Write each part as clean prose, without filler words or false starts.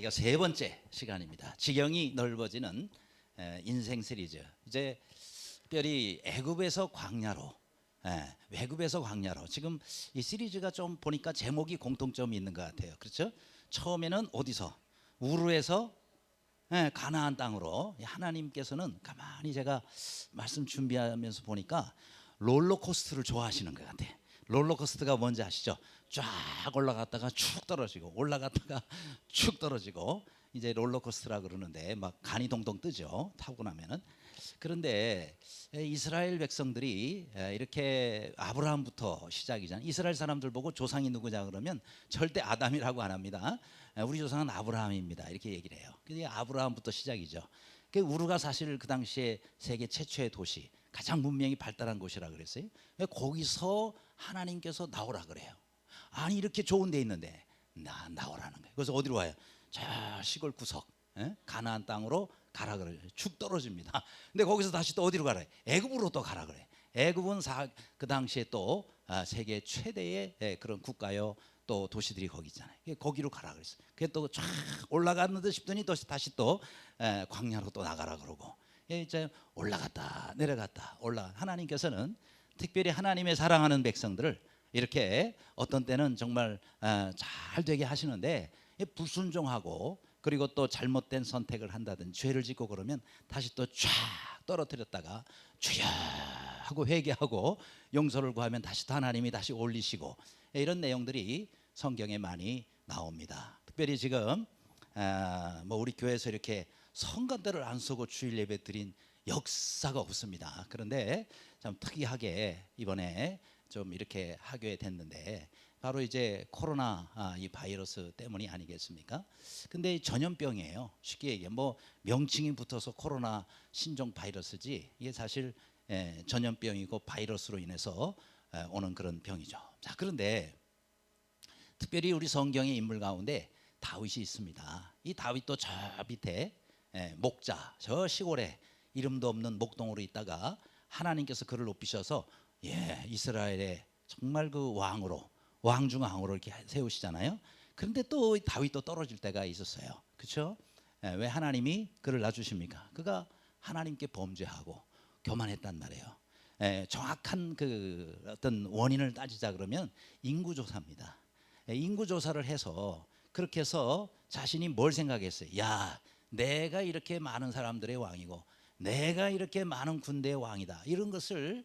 우리가 세 번째 시간입니다. 지경이 넓어지는 인생 시리즈. 이제 특별히 애굽에서 광야로, 외국에서 광야로. 지금 이 시리즈가 좀 보니까 제목이 공통점이 있는 것 같아요. 그렇죠? 처음에는 어디서? 우르에서 가나안 땅으로. 하나님께서는 가만히 제가 말씀 준비하면서 보니까 롤러코스터를 좋아하시는 것 같아요. 롤러코스터가 뭔지 아시죠? 쫙 올라갔다가 축 떨어지고 올라갔다가 축 떨어지고, 이제 롤러코스터라 그러는데 막 간이 동동 뜨죠, 타고 나면은. 그런데 이스라엘 백성들이 이렇게 아브라함부터 시작이잖아요. 이스라엘 사람들 보고 조상이 누구냐 그러면 절대 아담이라고 안 합니다. 우리 조상은 아브라함입니다, 이렇게 얘기를 해요. 근데 아브라함부터 시작이죠. 우르가 사실 그 당시에 세계 최초의 도시, 가장 문명이 발달한 곳이라 그랬어요. 거기서 하나님께서 나오라 그래요. 아니, 이렇게 좋은 데 있는데 나오라는 거예요. 그래서 어디로 와요? 저 시골 구석, 가나안 땅으로 가라 그래요. 축 떨어집니다. 근데 거기서 다시 또 어디로 가라? 애굽으로 또 가라 그래. 애굽은 그 당시에 또 세계 최대의 그런 국가요, 또 도시들이 거기 있잖아요. 거기로 가라 그랬어요. 그게 또 쫙 올라가는 듯 싶더니 또 다시 또 광야로 또 나가라 그러고, 이제 올라갔다 내려갔다 하나님께서는 특별히 하나님의 사랑하는 백성들을 이렇게 어떤 때는 정말 잘 되게 하시는데, 불순종하고 그리고 또 잘못된 선택을 한다든지 죄를 짓고 그러면 다시 또 쫙 떨어뜨렸다가 주여 하고 회개하고 용서를 구하면 다시 또 하나님이 다시 올리시고, 이런 내용들이 성경에 많이 나옵니다. 특별히 지금 우리 교회에서 이렇게 성가대를 안 쓰고 주일 예배 드린 역사가 없습니다. 그런데 참 특이하게 이번에 좀 이렇게 하게 됐는데, 바로 이제 코로나 이 바이러스 때문이 아니겠습니까? 근데 전염병이에요. 쉽게 얘기해 명칭이 붙어서 코로나 신종 바이러스지, 이게 사실 전염병이고 바이러스로 인해서 오는 그런 병이죠. 자, 그런데 특별히 우리 성경의 인물 가운데 다윗이 있습니다. 이 다윗도 저 밑에 목자, 저 시골에 이름도 없는 목동으로 있다가 하나님께서 그를 높이셔서 이스라엘의 정말 그 왕으로, 왕중 왕으로 이렇게 세우시잖아요. 그런데 또 다윗도 떨어질 때가 있었어요. 그렇죠? 왜 하나님이 그를 놔주십니까? 그가 하나님께 범죄하고 교만했단 말이에요. 정확한 그 어떤 원인을 따지자 그러면 인구조사입니다. 인구조사를 해서 그렇게 해서 자신이 뭘 생각했어요? 야, 내가 이렇게 많은 사람들의 왕이고 내가 이렇게 많은 군대의 왕이다, 이런 것을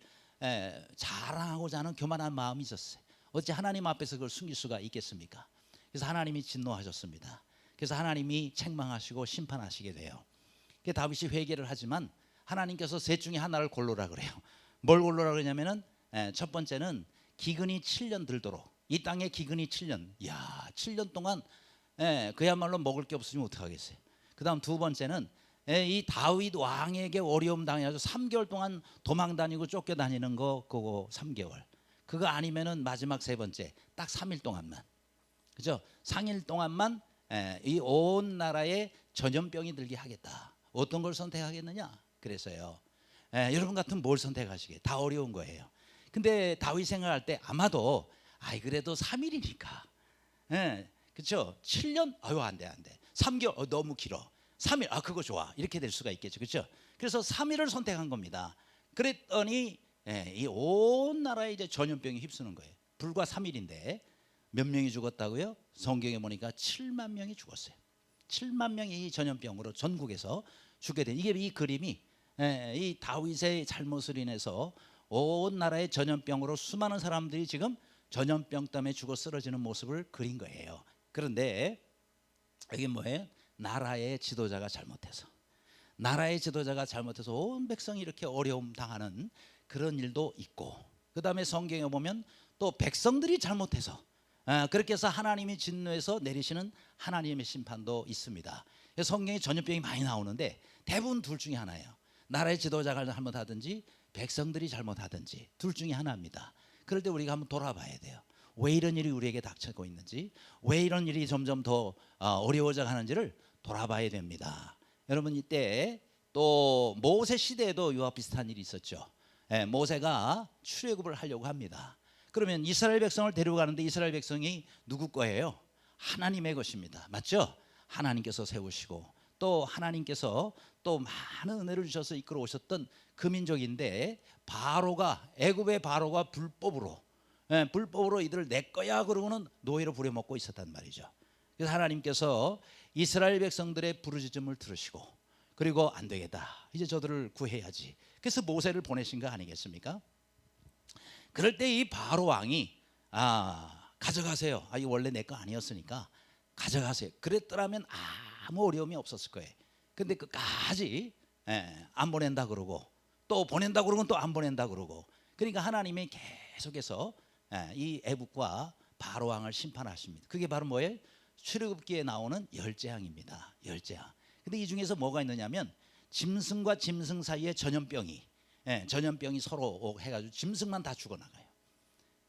자랑하고자 하는 교만한 마음이 있었어요. 어찌 하나님 앞에서 그걸 숨길 수가 있겠습니까? 그래서 하나님이 진노하셨습니다. 그래서 하나님이 책망하시고 심판하시게 돼요. 다윗이 회개를 하지만 하나님께서 셋 중에 하나를 고르라 그래요. 뭘 고르라 그러냐면은 첫 번째는 기근이 7년 들도록, 이 땅에 기근이 7년, 7년 동안 그야말로 먹을 게 없으면 어떡하겠어요. 그 다음 두 번째는 이 다윗 왕에게 어려움 당해서 3개월 동안 도망 다니고 쫓겨 다니는 거, 그거 3개월. 그거 아니면은 마지막 세 번째 딱 3일 동안만, 그죠? 3일 동안만 이 온 나라에 전염병이 들게 하겠다. 어떤 걸 선택하겠느냐? 그래서요, 여러분 같으면 뭘 선택하시게? 다 어려운 거예요. 근데 다윗 생각할 때 아마도 그래도 3일이니까, 그렇죠? 7년? 안 돼. 3개월? 너무 길어. 3일? 그거 좋아. 이렇게 될 수가 있겠죠. 그렇죠? 그래서 3일을 선택한 겁니다. 그랬더니 이 온 나라에 이제 전염병이 휩쓰는 거예요. 불과 3일인데 몇 명이 죽었다고요? 성경에 보니까 7만 명이 죽었어요. 7만 명이 이 전염병으로 전국에서 죽게 된, 이게 이 그림이 이 다윗의 잘못을 인해서 온 나라의 전염병으로 수많은 사람들이 지금 전염병 때문에 죽어 쓰러지는 모습을 그린 거예요. 그런데 이게 뭐예요? 나라의 지도자가 잘못해서 온 백성이 이렇게 어려움 당하는 그런 일도 있고, 그 다음에 성경에 보면 또 백성들이 잘못해서 그렇게 해서 하나님이 진노해서 내리시는 하나님의 심판도 있습니다. 성경에 전염병이 많이 나오는데 대부분 둘 중에 하나예요. 나라의 지도자가 잘못하든지 백성들이 잘못하든지 둘 중에 하나입니다. 그럴 때 우리가 한번 돌아봐야 돼요. 왜 이런 일이 우리에게 닥치고 있는지, 왜 이런 일이 점점 더 어려워져 가는지를 돌아봐야 됩니다. 여러분, 이때 또 모세 시대에도 이와 비슷한 일이 있었죠. 모세가 출애굽을 하려고 합니다. 그러면 이스라엘 백성을 데려가는데 이스라엘 백성이 누구 거예요? 하나님의 것입니다. 맞죠? 하나님께서 세우시고 또 하나님께서 또 많은 은혜를 주셔서 이끌어 오셨던 그 민족인데 애굽의 바로가 불법으로 이들을 내 거야 그러고는 노예로 부려먹고 있었단 말이죠. 그래서 하나님께서 이스라엘 백성들의 부르짖음을 들으시고 그리고 안 되겠다, 이제 저들을 구해야지. 그래서 모세를 보내신 거 아니겠습니까? 그럴 때 이 바로 왕이 가져가세요. 이거 원래 내 거 아니었으니까 가져가세요. 그랬더라면 아무 어려움이 없었을 거예요. 근데 끝까지 안 보낸다 그러고 또 보낸다 그러고 또 안 보낸다 그러고, 그러니까 하나님이 계속해서 이 애국과 바로 왕을 심판하십니다. 그게 바로 뭐예요? 출애굽기에 나오는 열재앙입니다. 열재앙. 근데 이 중에서 뭐가 있느냐면 짐승과 짐승 사이에 전염병이 서로 해가지고 짐승만 다 죽어나가요.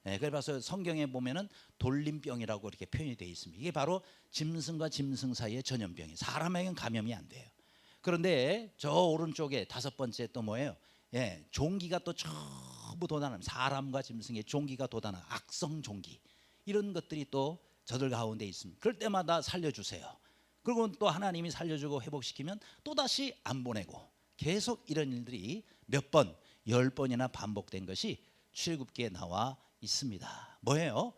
그래서 성경에 보면은 돌림병이라고 이렇게 표현이 되어 있습니다. 이게 바로 짐승과 짐승 사이의 전염병이, 사람에게는 감염이 안 돼요. 그런데 저 오른쪽에 5번째 또 뭐예요? 종기가 또 전부 돋아나는, 사람과 짐승의 종기가 돋아나는 악성 종기, 이런 것들이 또 저들 가운데 있습니다. 그럴 때마다 살려주세요. 그리고 또 하나님이 살려주고 회복시키면 또다시 안 보내고, 계속 이런 일들이 몇 번, 10번이나 반복된 것이 출애굽기에 나와 있습니다. 뭐예요?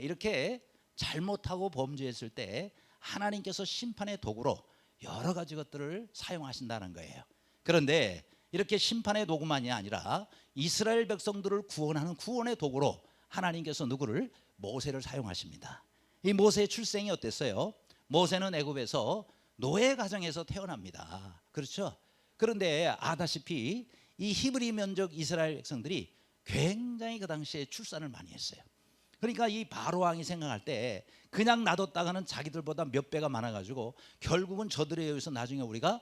이렇게 잘못하고 범죄했을 때 하나님께서 심판의 도구로 여러 가지 것들을 사용하신다는 거예요. 그런데 이렇게 심판의 도구만이 아니라 이스라엘 백성들을 구원하는 구원의 도구로 하나님께서 누구를? 모세를 사용하십니다. 이 모세의 출생이 어땠어요? 모세는 애굽에서 노예 가정에서 태어납니다. 그렇죠? 그런데 아다시피 이 히브리 민족 이스라엘 백성들이 굉장히 그 당시에 출산을 많이 했어요. 그러니까 이 바로 왕이 생각할 때 그냥 놔뒀다가는 자기들보다 몇 배가 많아가지고 결국은 저들에 의해서 나중에 우리가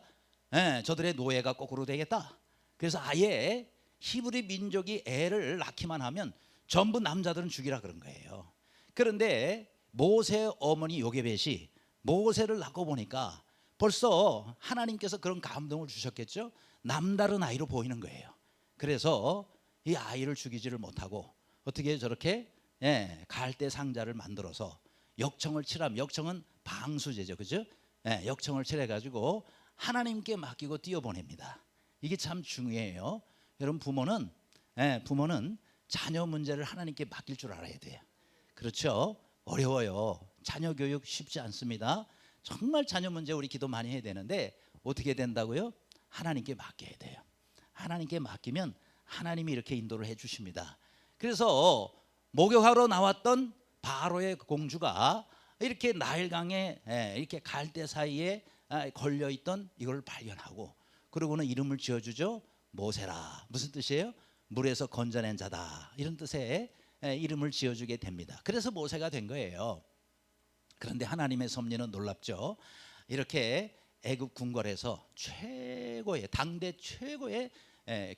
저들의 노예가 거꾸로 되겠다. 그래서 아예 히브리 민족이 애를 낳기만 하면 전부 남자들은 죽이라 그런 거예요. 그런데 모세 어머니 요게벳이 모세를 낳고 보니까 벌써 하나님께서 그런 감동을 주셨겠죠. 남다른 아이로 보이는 거예요. 그래서 이 아이를 죽이지를 못하고 어떻게 저렇게 갈대 상자를 만들어서 역청을 칠하면, 역청은 방수제죠, 그죠? 역청을 칠해가지고 하나님께 맡기고 띄워보냅니다. 이게 참 중요해요. 여러분, 부모는 자녀 문제를 하나님께 맡길 줄 알아야 돼요. 그렇죠? 어려워요. 자녀 교육 쉽지 않습니다. 정말 자녀 문제 우리 기도 많이 해야 되는데 어떻게 된다고요? 하나님께 맡겨야 돼요. 하나님께 맡기면 하나님이 이렇게 인도를 해주십니다. 그래서 목욕하러 나왔던 바로의 공주가 이렇게 나일강에 이렇게 갈대 사이에 걸려있던 이걸 발견하고, 그러고는 이름을 지어주죠. 모세라. 무슨 뜻이에요? 물에서 건져낸 자다, 이런 뜻의 이름을 지어주게 됩니다. 그래서 모세가 된 거예요. 그런데 하나님의 섭리는 놀랍죠. 이렇게 애굽 궁궐에서 당대 최고의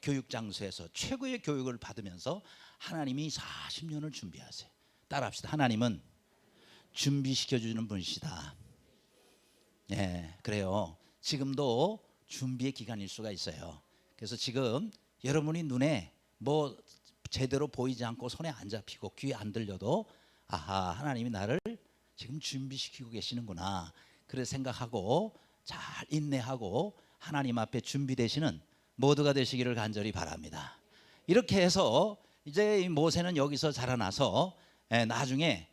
교육 장소에서 최고의 교육을 받으면서 하나님이 40년을 준비하세요. 따라합시다. 하나님은 준비시켜주는 분이시다. 그래요. 지금도 준비의 기간일 수가 있어요. 그래서 지금 여러분이 눈에 뭐 제대로 보이지 않고 손에 안 잡히고 귀에 안 들려도 아하, 하나님이 나를 지금 준비시키고 계시는구나, 그래 생각하고 잘 인내하고 하나님 앞에 준비되시는 모두가 되시기를 간절히 바랍니다. 이렇게 해서 이제 이 모세는 여기서 자라나서 나중에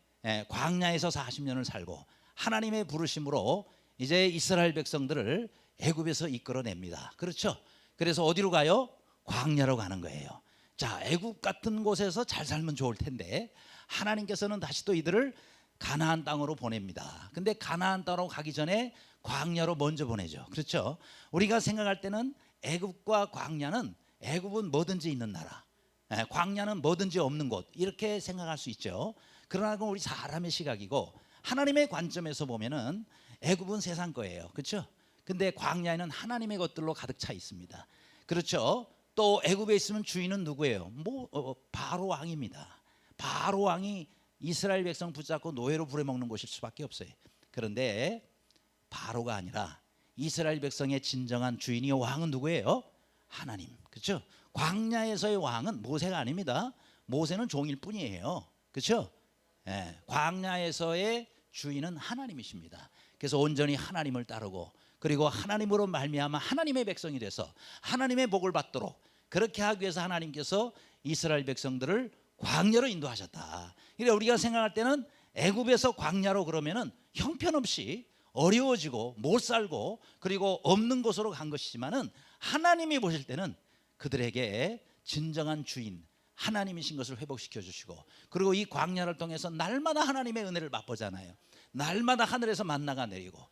광야에서 40년을 살고 하나님의 부르심으로 이제 이스라엘 백성들을 애굽에서 이끌어냅니다. 그렇죠? 그래서 어디로 가요? 광야로 가는 거예요. 자, 애굽 같은 곳에서 잘 살면 좋을 텐데 하나님께서는 다시 또 이들을 가나안 땅으로 보냅니다. 근데 가나안 땅으로 가기 전에 광야로 먼저 보내죠. 그렇죠? 우리가 생각할 때는 애굽과 광야는, 애굽은 뭐든지 있는 나라, 광야는 뭐든지 없는 곳, 이렇게 생각할 수 있죠. 그러나 그건 우리 사람의 시각이고 하나님의 관점에서 보면은 애굽은 세상 거예요. 그렇죠? 근데 광야에는 하나님의 것들로 가득 차 있습니다. 그렇죠? 또 애굽에 있으면 주인은 누구예요? 바로 왕입니다. 바로 왕이 이스라엘 백성 붙잡고 노예로 부려먹는 곳일 수밖에 없어요. 그런데 바로가 아니라 이스라엘 백성의 진정한 주인이, 왕은 누구예요? 하나님. 그렇죠? 광야에서의 왕은 모세가 아닙니다. 모세는 종일 뿐이에요. 그렇죠? 광야에서의 주인은 하나님이십니다. 그래서 온전히 하나님을 따르고 그리고 하나님으로 말미암아 하나님의 백성이 돼서 하나님의 복을 받도록 그렇게 하기 위해서 하나님께서 이스라엘 백성들을 광야로 인도하셨다. 그러니까 우리가 생각할 때는 애굽에서 광야로 그러면은 형편없이 어려워지고 못 살고 그리고 없는 곳으로 간 것이지만은 하나님이 보실 때는 그들에게 진정한 주인 하나님이신 것을 회복시켜 주시고 그리고 이 광야를 통해서 날마다 하나님의 은혜를 맛보잖아요. 날마다 하늘에서 만나가 내리고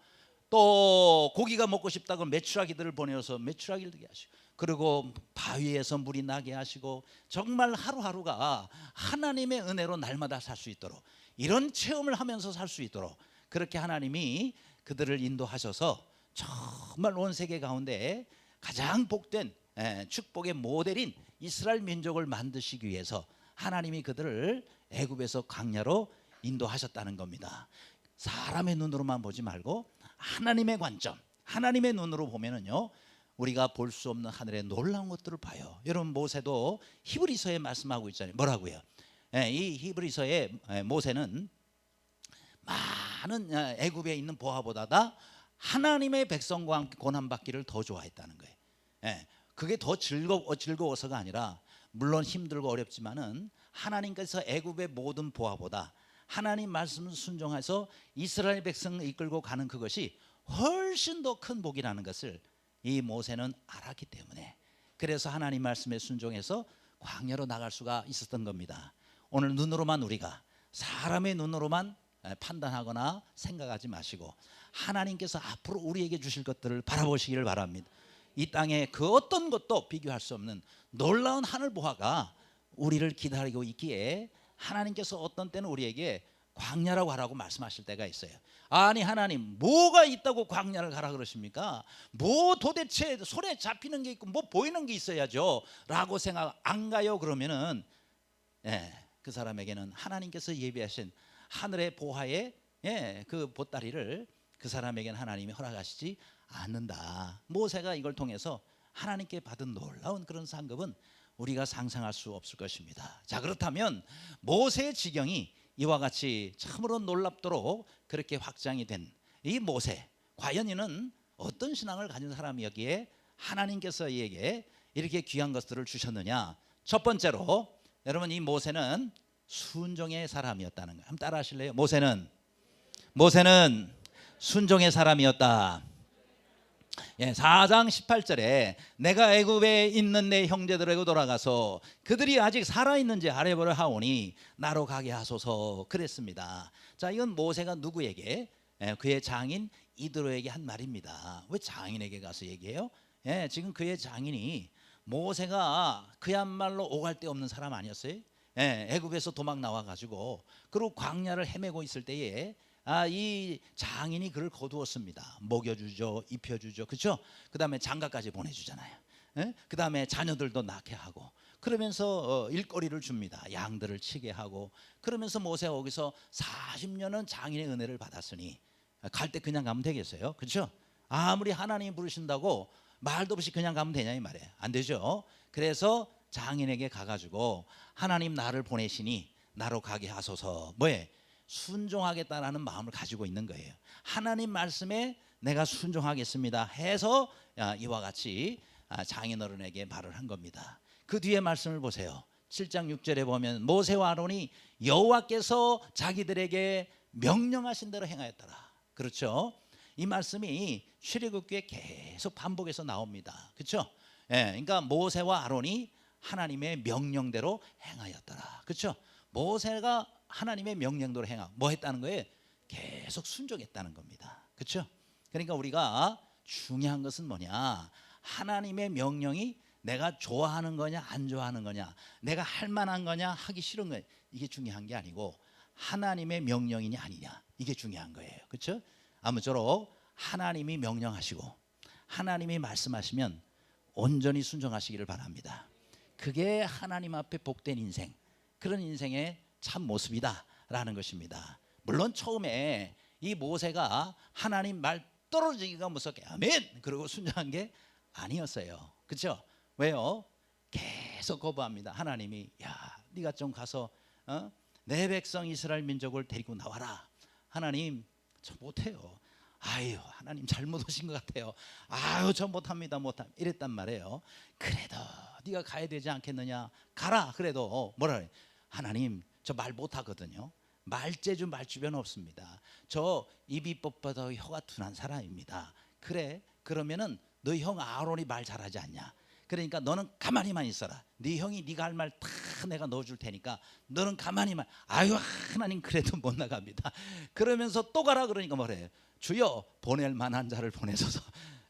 또 고기가 먹고 싶다고 메추라기들을 보내어서 메추라기를 들게 하시고 그리고 바위에서 물이 나게 하시고 정말 하루하루가 하나님의 은혜로 날마다 살 수 있도록 이런 체험을 하면서 살 수 있도록 그렇게 하나님이 그들을 인도하셔서 정말 온 세계 가운데 가장 복된 축복의 모델인 이스라엘 민족을 만드시기 위해서 하나님이 그들을 애굽에서 광야로 인도하셨다는 겁니다. 사람의 눈으로만 보지 말고 하나님의 관점, 하나님의 눈으로 보면은요 우리가 볼 수 없는 하늘의 놀라운 것들을 봐요. 여러분 모세도 히브리서에 말씀하고 있잖아요. 뭐라고요? 이 히브리서에 모세는 많은 애굽에 있는 보아보다가 하나님의 백성과 함께 고난받기를 더 좋아했다는 거예요. 그게 더 즐거워서가 아니라 물론 힘들고 어렵지만은 하나님께서 애굽의 모든 보아보다 하나님 말씀을 순종해서 이스라엘 백성을 이끌고 가는 그것이 훨씬 더 큰 복이라는 것을 이 모세는 알았기 때문에 그래서 하나님 말씀에 순종해서 광야로 나갈 수가 있었던 겁니다. 오늘 눈으로만 우리가 사람의 눈으로만 판단하거나 생각하지 마시고 하나님께서 앞으로 우리에게 주실 것들을 바라보시기를 바랍니다. 이 땅에 그 어떤 것도 비교할 수 없는 놀라운 하늘 보화가 우리를 기다리고 있기에 하나님께서 어떤 때는 우리에게 광야라고 하라고 말씀하실 때가 있어요. 아니 하나님 뭐가 있다고 광야를 가라 그러십니까? 뭐 도대체 손에 잡히는 게 있고 뭐 보이는 게 있어야죠 라고 생각 안 가요? 그러면은 그 사람에게는 하나님께서 예비하신 하늘의 보화의 그 보따리를 그 사람에게는 하나님이 허락하시지 않는다. 모세가 이걸 통해서 하나님께 받은 놀라운 그런 상급은 우리가 상상할 수 없을 것입니다. 자 그렇다면 모세의 지경이 이와 같이 참으로 놀랍도록 그렇게 확장이 된 이 모세 과연 이는 어떤 신앙을 가진 사람이었기에 하나님께서 이에게 이렇게 귀한 것들을 주셨느냐. 첫 번째로 여러분 이 모세는 순종의 사람이었다는 거예요. 한번 따라 하실래요? 모세는 순종의 사람이었다. 4장 18절에 내가 애굽에 있는 내 형제들에게 돌아가서 그들이 아직 살아있는지 알아보려 하오니 나로 가게 하소서 그랬습니다. 자 이건 모세가 누구에게? 그의 장인 이드로에게 한 말입니다. 왜 장인에게 가서 얘기해요? 지금 그의 장인이 모세가 그야말로 오갈 데 없는 사람 아니었어요? 애굽에서 도망 나와가지고 그리고 광야를 헤매고 있을 때에 이 장인이 그를 거두었습니다. 먹여주죠, 입혀주죠, 그렇죠? 그 다음에 장가까지 보내주잖아요. 그 다음에 자녀들도 낳게 하고 그러면서 일거리를 줍니다. 양들을 치게 하고 그러면서 모세가 거기서 40년은 장인의 은혜를 받았으니 갈 때 그냥 가면 되겠어요? 그렇죠? 아무리 하나님이 부르신다고 말도 없이 그냥 가면 되냐 이 말이에요. 안 되죠. 그래서 장인에게 가가지고 하나님 나를 보내시니 나로 가게 하소서. 뭐에? 순종하겠다라는 마음을 가지고 있는 거예요. 하나님 말씀에 내가 순종하겠습니다 해서 이와 같이 장인 어른에게 말을 한 겁니다. 그 뒤에 말씀을 보세요. 7장 6절에 보면 모세와 아론이 여호와께서 자기들에게 명령하신 대로 행하였더라. 그렇죠? 이 말씀이 출애굽기에 계속 반복해서 나옵니다. 그렇죠? 그러니까 모세와 아론이 하나님의 명령대로 행하였더라. 그렇죠? 모세가 하나님의 명령대로 행하고 뭐 했다는 거예요? 계속 순종했다는 겁니다. 그렇죠? 그러니까 우리가 중요한 것은 뭐냐? 하나님의 명령이 내가 좋아하는 거냐 안 좋아하는 거냐, 내가 할 만한 거냐 하기 싫은 거냐, 이게 중요한 게 아니고 하나님의 명령이냐 아니냐 이게 중요한 거예요. 그렇죠? 아무쪼록 하나님이 명령하시고 하나님이 말씀하시면 온전히 순종하시기를 바랍니다. 그게 하나님 앞에 복된 인생, 그런 인생의 참 모습이다라는 것입니다. 물론 처음에 이 모세가 하나님 말 떨어지기가 무섭게 아멘 그러고 순종한 게 아니었어요. 그렇죠? 왜요? 계속 거부합니다. 하나님이 야 네가 좀 가서 내 백성 이스라엘 민족을 데리고 나와라. 하나님 저 못해요. 아유 하나님 잘못 오신 것 같아요. 아유 저 못합니다 못합니다 이랬단 말이에요. 그래도 네가 가야 되지 않겠느냐. 가라. 그래도 뭐라 그래. 하나님 저 말 못하거든요. 말재주 말주변 없습니다. 저 입이 뻣뻣하고 혀가 둔한 사람입니다. 그래 그러면은 너 형 아론이 말 잘하지 않냐. 그러니까 너는 가만히만 있어라. 네 형이 네가 할 말 다 내가 넣어줄 테니까 너는 가만히만. 아유 하나님 그래도 못 나갑니다. 그러면서 또 가라. 그러니까 뭐래. 주여 보낼 만한 자를 보내소서.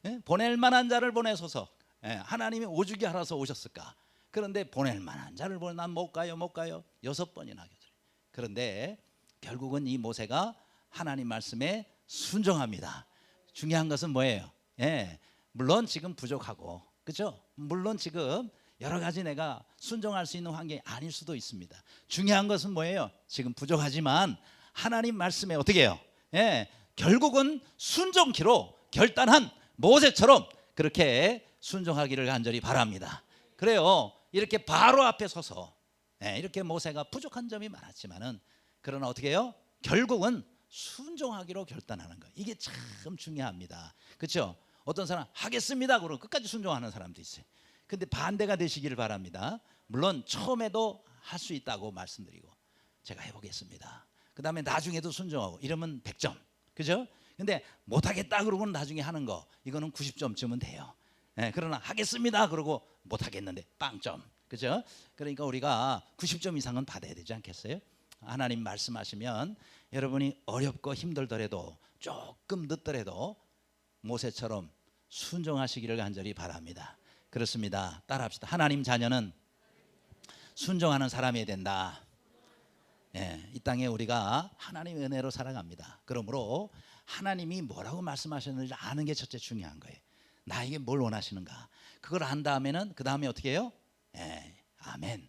예? 보낼 만한 자를 보내소서. 예? 하나님이 오죽이 알아서 오셨을까. 그런데 보낼 만한 자를 보내. 난 못 가요 못 가요 6번이나 교절. 그런데 결국은 이 모세가 하나님 말씀에 순종합니다. 중요한 것은 뭐예요? 예, 물론 지금 부족하고 그렇죠? 물론 지금 여러 가지 내가 순종할 수 있는 환경이 아닐 수도 있습니다. 중요한 것은 뭐예요? 지금 부족하지만 하나님 말씀에 어떻게 해요? 예, 결국은 순종키로 결단한 모세처럼 그렇게 순종하기를 간절히 바랍니다. 그래요. 이렇게 바로 앞에 서서 이렇게 모세가 부족한 점이 많았지만은 그러나 어떻게 해요? 결국은 순종하기로 결단하는 거예요. 이게 참 중요합니다. 그렇죠? 어떤 사람 하겠습니다 그러고 끝까지 순종하는 사람도 있어요. 근데 반대가 되시기를 바랍니다. 물론 처음에도 할 수 있다고 말씀드리고 제가 해보겠습니다. 그 다음에 나중에도 순종하고 이러면 100점. 그죠? 근데 못하겠다 그러고는 나중에 하는 거 이거는 90점쯤은 돼요. 그러나 하겠습니다 그러고 못하겠는데 빵점. 그죠? 그러니까 우리가 90점 이상은 받아야 되지 않겠어요? 하나님 말씀하시면 여러분이 어렵고 힘들더라도 조금 늦더라도 모세처럼 순종하시기를 간절히 바랍니다. 그렇습니다. 따라합시다. 하나님 자녀는 순종하는 사람이 된다. 이 땅에 우리가 하나님의 은혜로 살아갑니다. 그러므로 하나님이 뭐라고 말씀하셨는지 아는 게 첫째 중요한 거예요. 나에게 뭘 원하시는가. 그걸 안 다음에는 그 다음에 어떻게 해요? 아멘.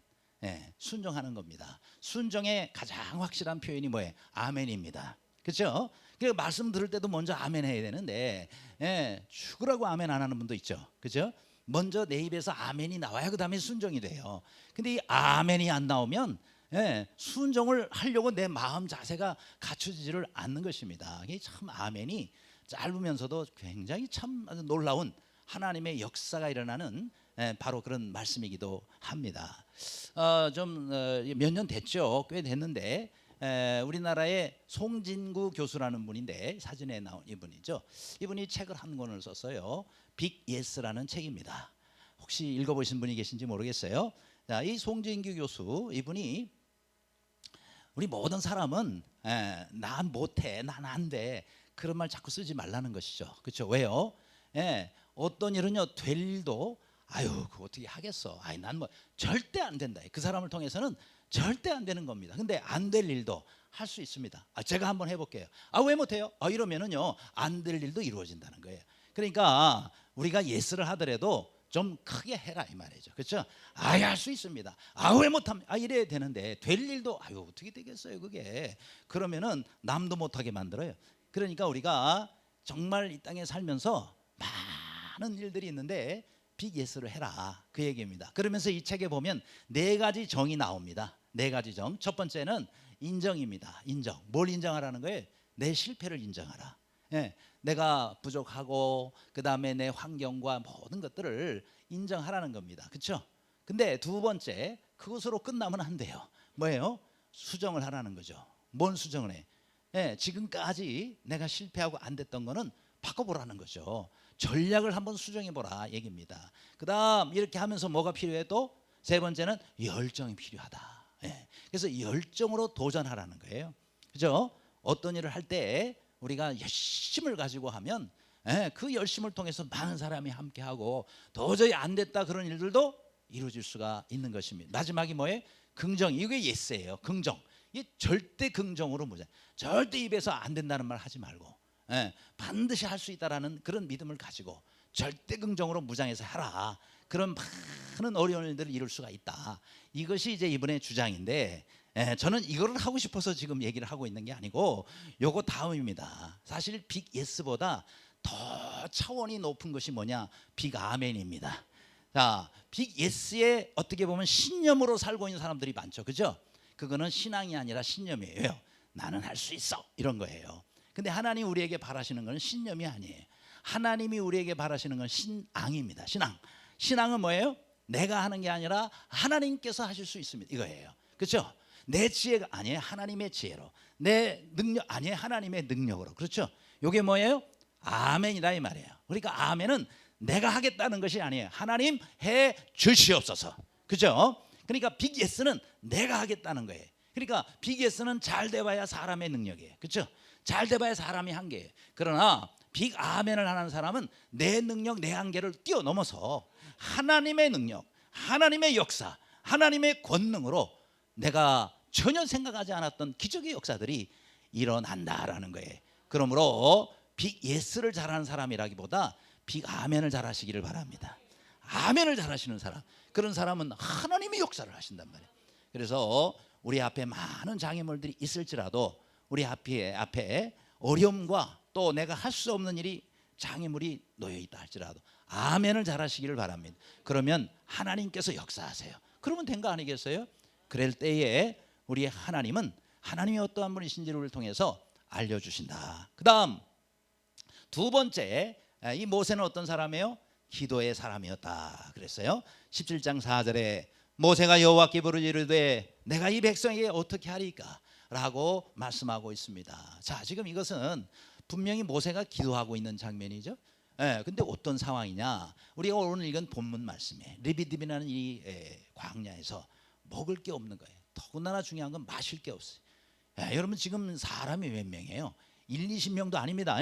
순종하는 겁니다. 순종의 가장 확실한 표현이 뭐예요? 아멘입니다. 그렇죠? 그 말씀 들을 때도 먼저 아멘 해야 되는데 죽으라고 아멘 안 하는 분도 있죠. 그렇죠? 먼저 내 입에서 아멘이 나와야 그 다음에 순종이 돼요. 근데 이 아멘이 안 나오면 순종을 하려고 내 마음 자세가 갖춰지지를 않는 것입니다. 이게 참 아멘이 짧으면서도 굉장히 참 놀라운 하나님의 역사가 일어나는 바로 그런 말씀이기도 합니다. 좀 몇 년 됐죠. 꽤 됐는데 우리나라의 송진구 교수라는 분인데 사진에 나온 이분이죠. 이분이 책을 한 권을 썼어요. 빅 예스라는 책입니다. 혹시 읽어보신 분이 계신지 모르겠어요. 자, 이 송진구 교수 이분이 우리 모든 사람은 난 못해, 난 안 돼 그런 말 자꾸 쓰지 말라는 것이죠. 그렇죠? 왜요? 어떤 일은요 될 일도 아유 그거 어떻게 하겠어. 아이 난 뭐 절대 안 된다. 그 사람을 통해서는 절대 안 되는 겁니다. 근데 안 될 일도 할 수 있습니다. 제가 한번 해볼게요. 왜 못해요? 이러면은요 안 될 일도 이루어진다는 거예요. 그러니까 우리가 예스를 하더라도 좀 크게 해라 이 말이죠. 그렇죠? 할 수 있습니다. 왜 못합니까? 이래야 되는데 될 일도 어떻게 되겠어요 그게. 그러면은 남도 못하게 만들어요. 그러니까 우리가 정말 이 땅에 살면서 많은 일들이 있는데 빅 예스를 해라 그 얘기입니다. 그러면서 이 책에 보면 4가지 정이 나옵니다. 4가지 정. 첫 번째는 인정입니다. 인정. 뭘 인정하라는 거예요? 내 실패를 인정하라. 내가 부족하고 그 다음에 내 환경과 모든 것들을 인정하라는 겁니다. 그렇죠? 근데 두 번째 그것으로 끝나면 안 돼요. 뭐예요? 수정을 하라는 거죠. 뭔 수정을 해? 지금까지 내가 실패하고 안 됐던 거는 바꿔보라는 거죠. 전략을 한번 수정해보라 얘기입니다. 그 다음 이렇게 하면서 뭐가 필요해? 또 세 번째는 열정이 필요하다. 그래서 열정으로 도전하라는 거예요. 그죠? 어떤 일을 할 때 우리가 열심을 가지고 하면 그 열심을 통해서 많은 사람이 함께하고 도저히 안 됐다 그런 일들도 이루어질 수가 있는 것입니다. 마지막이 뭐예요? 긍정. 이게 예스예요. 긍정. 이게 절대 긍정으로 보자. 절대 입에서 안 된다는 말 하지 말고 반드시 할 수 있다라는 그런 믿음을 가지고 절대 긍정으로 무장해서 하라. 그런 많은 어려운 일들을 이룰 수가 있다. 이것이 이제 이번의 주장인데 저는 이거를 하고 싶어서 지금 얘기를 하고 있는 게 아니고 요거 다음입니다. 사실 빅 예스보다 더 차원이 높은 것이 뭐냐? 빅 아멘입니다. 자, 빅 예스에 어떻게 보면 신념으로 살고 있는 사람들이 많죠. 그죠? 그거는 신앙이 아니라 신념이에요. 나는 할 수 있어 이런 거예요. 근데 하나님 우리에게 바라시는 건 신념이 아니에요. 하나님이 우리에게 바라시는 건 신앙입니다. 신앙은 뭐예요? 내가 하는 게 아니라 하나님께서 하실 수 있습니다. 이거예요. 그렇죠? 내 지혜가 아니에요. 하나님의 지혜로. 내 능력 아니에요. 하나님의 능력으로. 그렇죠? 이게 뭐예요? 아멘이다 이 말이에요. 그러니까 아멘은 내가 하겠다는 것이 아니에요. 하나님 해 주시옵소서. 그죠? 그러니까 빅 예스는 내가 하겠다는 거예요. 그러니까 빅 예스는 잘 돼봐야 사람의 능력이에요. 그렇죠? 잘 돼봐야 사람이 한계예요. 그러나 빅 아멘을 하는 사람은 내 능력, 내 한계를 뛰어넘어서 하나님의 능력, 하나님의 역사, 하나님의 권능으로 내가 전혀 생각하지 않았던 기적의 역사들이 일어난다라는 거예요. 그러므로 빅 예스를 잘하는 사람이라기보다 빅 아멘을 잘하시기를 바랍니다. 아멘을 잘하시는 사람, 그런 사람은 하나님의 역사를 하신단 말이에요. 그래서 우리 앞에 많은 장애물들이 있을지라도 우리 앞에 어려움과 또 내가 할 수 없는 일이 장애물이 놓여 있다 할지라도 아멘을 잘하시기를 바랍니다. 그러면 하나님께서 역사하세요. 그러면 된 거 아니겠어요? 그럴 때에 우리 하나님은 하나님이 어떠한 분이신지를 우리를 통해서 알려주신다. 그 다음 두 번째, 이 모세는 어떤 사람이에요? 기도의 사람이었다 그랬어요. 17장 4절에 모세가 여호와께 부르짖으되 내가 이 백성에게 어떻게 하리까? 라고 말씀하고 있습니다. 자, 지금 이것은 분명히 모세가 기도하고 있는 장면이죠. 근데 어떤 상황이냐? 우리가 오늘 읽은 본문 말씀에 르비딤이라는 이 광야에서 먹을 게 없는 거예요. 더군다나 중요한 건 마실 게 없어요. 여러분 지금 사람이 몇 명이에요? 1, 20명도 아닙니다.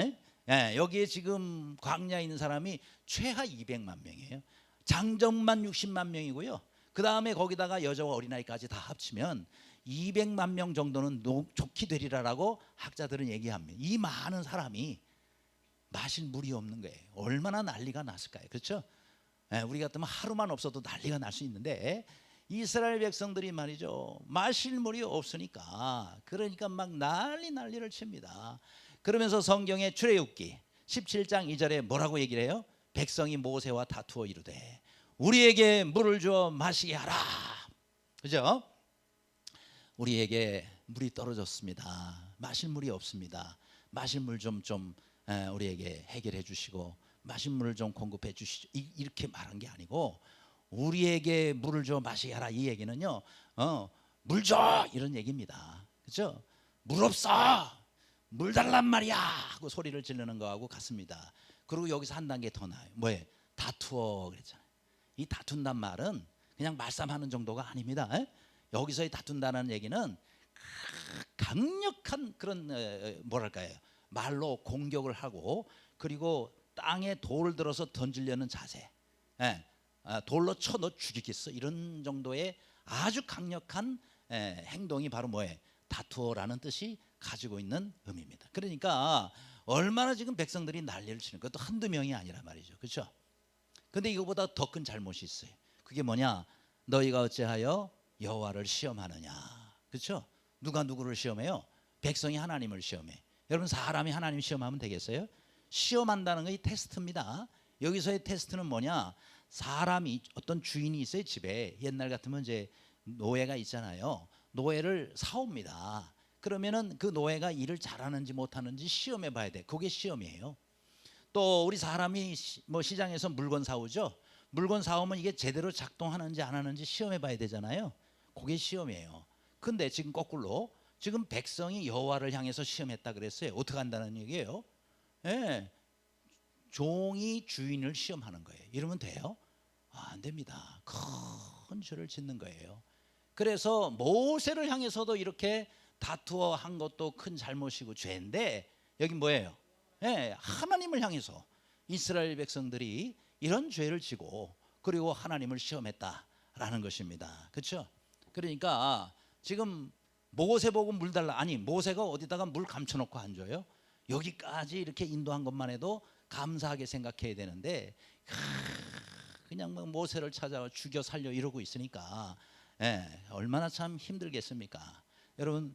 여기에 지금 광야에 있는 사람이 최하 200만 명이에요. 장정만 60만 명이고요. 그 다음에 거기다가 여자와 어린아이까지 다 합치면 200만 명 정도는 좋게 되리라라고 학자들은 얘기합니다. 이 많은 사람이 마실 물이 없는 거예요. 얼마나 난리가 났을까요? 그렇죠? 우리 같으면 하루만 없어도 난리가 날 수 있는데 이스라엘 백성들이 말이죠, 마실 물이 없으니까 그러니까 막 난리를 칩니다. 그러면서 성경의 출애굽기 17장 2절에 뭐라고 얘기를 해요? 백성이 모세와 다투어 이르되 우리에게 물을 주어 마시게 하라. 그죠? 우리에게 물이 떨어졌습니다. 마실 물이 없습니다. 마실 물 좀 우리에게 해결해 주시고 마실 물을 좀 공급해 주시죠. 이렇게 말한 게 아니고 우리에게 물을 줘 마시게 하라. 이 얘기는요, 물 줘 이런 얘기입니다. 그렇죠? 물 없어, 물 달란 말이야 하고 소리를 지르는 거하고 같습니다. 그리고 여기서 한 단계 더 나아요. 뭐예요? 다투어 그랬잖아요. 이 다툰단 말은 그냥 말싸움하는 정도가 아닙니다. 여기서의 다툰다는 얘기는 강력한 그런 뭐랄까요, 말로 공격을 하고 그리고 땅에 돌을 들어서 던지려는 자세, 돌로 쳐 너 죽이겠어 이런 정도의 아주 강력한 행동이 바로 뭐예요? 다투어라는 뜻이 가지고 있는 의미입니다. 그러니까 얼마나 지금 백성들이 난리를 치는 것도 한두 명이 아니라 말이죠. 그렇죠? 근데 이거보다 더 큰 잘못이 있어요. 그게 뭐냐? 너희가 어찌하여 여호와를 시험하느냐. 그렇죠? 누가 누구를 시험해요? 백성이 하나님을 시험해. 여러분 사람이 하나님 시험하면 되겠어요? 시험한다는 게 테스트입니다. 여기서의 테스트는 뭐냐? 사람이 어떤 주인이 있어요. 집에 옛날 같으면 이제 노예가 있잖아요. 노예를 사옵니다. 그러면은 그 노예가 일을 잘하는지 못하는지 시험해 봐야 돼. 그게 시험이에요. 또 우리 사람이 뭐 시장에서 물건 사오죠. 물건 사오면 이게 제대로 작동하는지 안 하는지 시험해 봐야 되잖아요. 그게 시험이에요. 근데 지금 거꾸로 지금 백성이 여호와를 향해서 시험했다 그랬어요. 어떻게 한다는 얘기예요? 종이 주인을 시험하는 거예요. 이러면 돼요? 안 됩니다. 큰 죄를 짓는 거예요. 그래서 모세를 향해서도 이렇게 다투어 한 것도 큰 잘못이고 죄인데 여기 뭐예요? 하나님을 향해서 이스라엘 백성들이 이런 죄를 지고 그리고 하나님을 시험했다라는 것입니다. 그렇죠? 그러니까 지금 모세 보고 물 달라, 아니 모세가 어디다가 물 감춰놓고 안 줘요? 여기까지 이렇게 인도한 것만 해도 감사하게 생각해야 되는데 그냥 뭐 모세를 찾아와 죽여 살려 이러고 있으니까 얼마나 참 힘들겠습니까? 여러분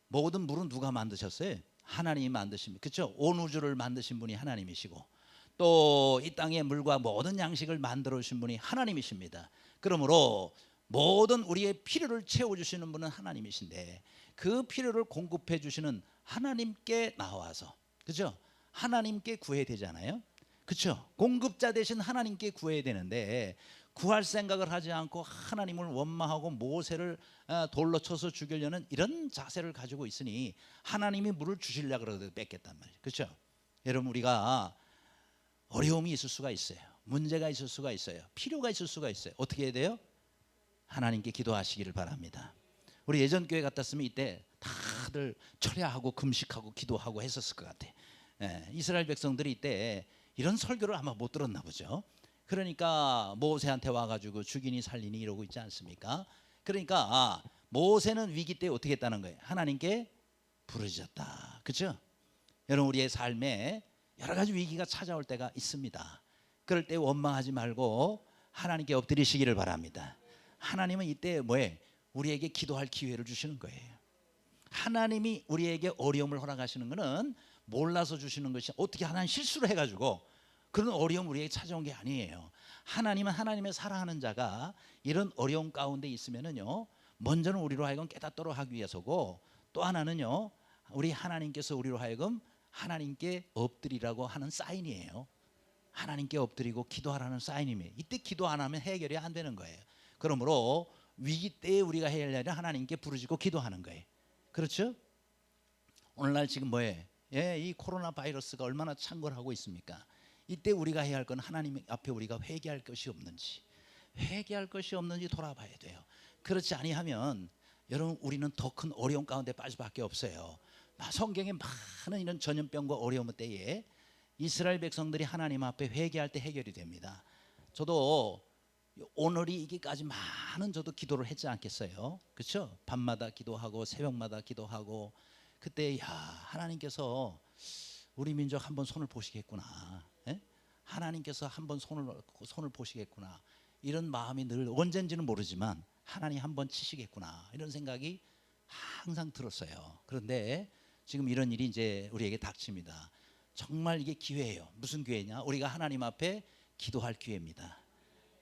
모든 물은 누가 만드셨어요? 하나님이 만드십니다. 그렇죠? 온 우주를 만드신 분이 하나님이시고 또 이 땅의 물과 모든 양식을 만들어 주신 분이 하나님이십니다. 그러므로 모든 우리의 필요를 채워주시는 분은 하나님이신데 그 필요를 공급해 주시는 하나님께 나와서, 그죠? 하나님께 구해야 되잖아요. 그렇죠? 공급자 대신 하나님께 구해야 되는데 구할 생각을 하지 않고 하나님을 원망하고 모세를 돌로 쳐서 죽이려는 이런 자세를 가지고 있으니 하나님이 물을 주시려고 그러더니 뺏겠단 말이에요. 그렇죠? 여러분, 우리가 어려움이 있을 수가 있어요. 문제가 있을 수가 있어요. 필요가 있을 수가 있어요. 어떻게 해야 돼요? 하나님께 기도하시기를 바랍니다. 우리 예전 교회 같았으면 이때 다들 철야하고 금식하고 기도하고 했었을 것 같아. 이스라엘 백성들이 이때 이런 설교를 아마 못 들었나 보죠. 그러니까 모세한테 와가지고 죽이니 살리니 이러고 있지 않습니까? 그러니까 모세는 위기 때 어떻게 했다는 거예요? 하나님께 부르짖었다. 그렇죠? 여러분, 우리의 삶에 여러 가지 위기가 찾아올 때가 있습니다. 그럴 때 원망하지 말고 하나님께 엎드리시기를 바랍니다. 하나님은 이때 뭐에 우리에게 기도할 기회를 주시는 거예요. 하나님이 우리에게 어려움을 허락하시는 것은 몰라서 주시는 것이, 어떻게 하나님 실수를 해가지고 그런 어려움 우리에게 찾아온 게 아니에요. 하나님은 하나님의 사랑하는 자가 이런 어려움 가운데 있으면은요, 먼저는 우리로 하여금 깨닫도록 하기 위해서고, 또 하나는요, 우리 하나님께서 우리로 하여금 하나님께 엎드리라고 하는 사인이에요. 하나님께 엎드리고 기도하라는 사인이에요. 이때 기도 안 하면 해결이 안 되는 거예요. 그러므로 위기 때에 우리가 해야 할 일은 하나님께 부르짖고 기도하는 거예요. 그렇죠? 오늘날 지금 뭐예요? 이 코로나 바이러스가 얼마나 창궐하고 있습니까? 이때 우리가 해야 할 건 하나님 앞에 우리가 회개할 것이 없는지 돌아봐야 돼요. 그렇지 아니하면 여러분, 우리는 더 큰 어려움 가운데 빠질 수밖에 없어요. 성경에 많은 이런 전염병과 어려움 때에 이스라엘 백성들이 하나님 앞에 회개할 때 해결이 됩니다. 저도 오늘이 이기까지 많은 저도 기도를 했지 않겠어요? 그렇죠? 밤마다 기도하고 새벽마다 기도하고, 그때 하나님께서 우리 민족 한번 손을 보시겠구나. 하나님께서 한번 손을 보시겠구나. 이런 마음이 늘, 언젠지는 모르지만 하나님 한번 치시겠구나, 이런 생각이 항상 들었어요. 그런데 지금 이런 일이 이제 우리에게 닥칩니다. 정말 이게 기회예요. 무슨 기회냐? 우리가 하나님 앞에 기도할 기회입니다.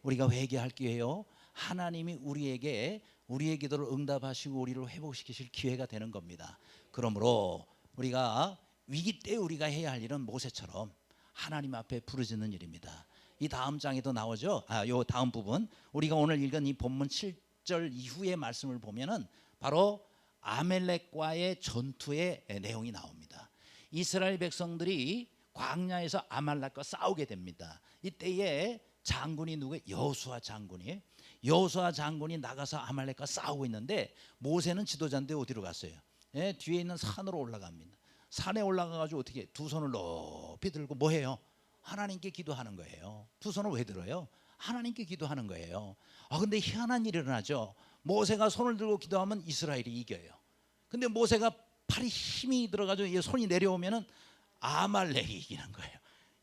우리가 회개할 기회요. 하나님이 우리에게 우리의 기도를 응답하시고 우리를 회복시키실 기회가 되는 겁니다. 그러므로 우리가 위기 때 우리가 해야 할 일은 모세처럼 하나님 앞에 부르짖는 일입니다. 이 다음 장에도 나오죠. 요 다음 부분, 우리가 오늘 읽은 이 본문 7절 이후의 말씀을 보면은 바로 아말렉과의 전투의 내용이 나옵니다. 이스라엘 백성들이 광야에서 아말렉과 싸우게 됩니다. 이때에 장군이 누구예요? 여호수아 장군이에요. 여호수아 장군이 나가서 아말렉과 싸우고 있는데 모세는 지도자인데 어디로 갔어요? 뒤에 있는 산으로 올라갑니다. 산에 올라가가지고 어떻게 두 손을 높이 들고 뭐 해요? 하나님께 기도하는 거예요. 두 손을 왜 들어요? 하나님께 기도하는 거예요. 근데 희한한 일이 일어나죠. 모세가 손을 들고 기도하면 이스라엘이 이겨요. 근데 모세가 팔이 힘이 들어가지고 손이 내려오면은 아말렉이 이기는 거예요.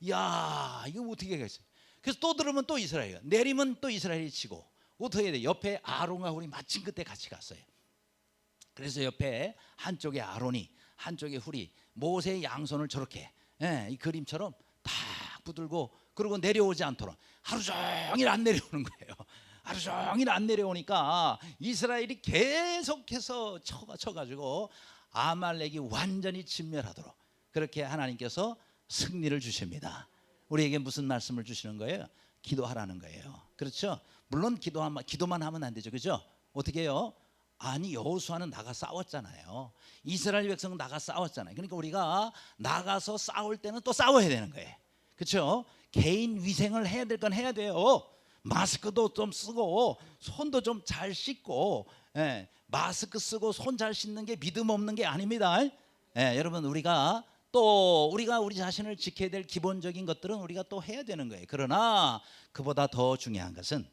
야, 이거 어떻게 하겠어요? 그래서 또 들으면 또 이스라엘, 내리면 또 이스라엘이 치고, 어떻게 해야 돼? 옆에 아론과 훌이 마침 그때 같이 갔어요. 그래서 옆에 한쪽에 아론이, 한쪽에 훌이 모세의 양손을 저렇게 이 그림처럼 딱 붙들고, 그리고 내려오지 않도록 하루 종일 안 내려오는 거예요. 하루 종일 안 내려오니까 이스라엘이 계속해서 쳐가지고 아말렉이 완전히 진멸하도록 그렇게 하나님께서 승리를 주십니다. 우리에게 무슨 말씀을 주시는 거예요? 기도하라는 거예요. 그렇죠? 물론 기도만 하면 안 되죠. 그죠? 어떻게 해요? 아니, 여호수아는 나가 싸웠잖아요. 이스라엘 백성은 나가 싸웠잖아요. 그러니까 우리가 나가서 싸울 때는 또 싸워야 되는 거예요. 그렇죠? 개인 위생을 해야 될 건 해야 돼요. 마스크도 좀 쓰고 손도 좀 잘 씻고, 마스크 쓰고 손 잘 씻는 게 믿음 없는 게 아닙니다. 여러분, 우리가 우리 자신을 지켜야 될 기본적인 것들은 우리가 또 해야 되는 거예요. 그러나 그보다 더 중요한 것은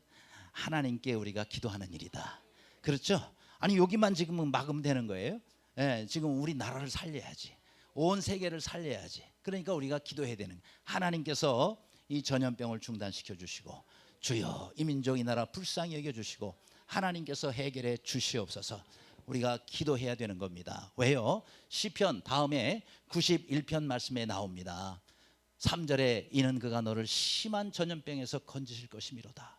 하나님께 우리가 기도하는 일이다. 그렇죠? 아니, 여기만 지금은 막으면 되는 거예요? 지금 우리 나라를 살려야지, 온 세계를 살려야지. 그러니까 우리가 기도해야 되는 거예요. 하나님께서 이 전염병을 중단시켜 주시고, 주여 이 민족 이 나라 불쌍히 여겨 주시고 하나님께서 해결해 주시옵소서. 우리가 기도해야 되는 겁니다. 왜요? 시편 다음에 91편 말씀에 나옵니다. 3절에 이는 그가 너를 심한 전염병에서 건지실 것이미로다.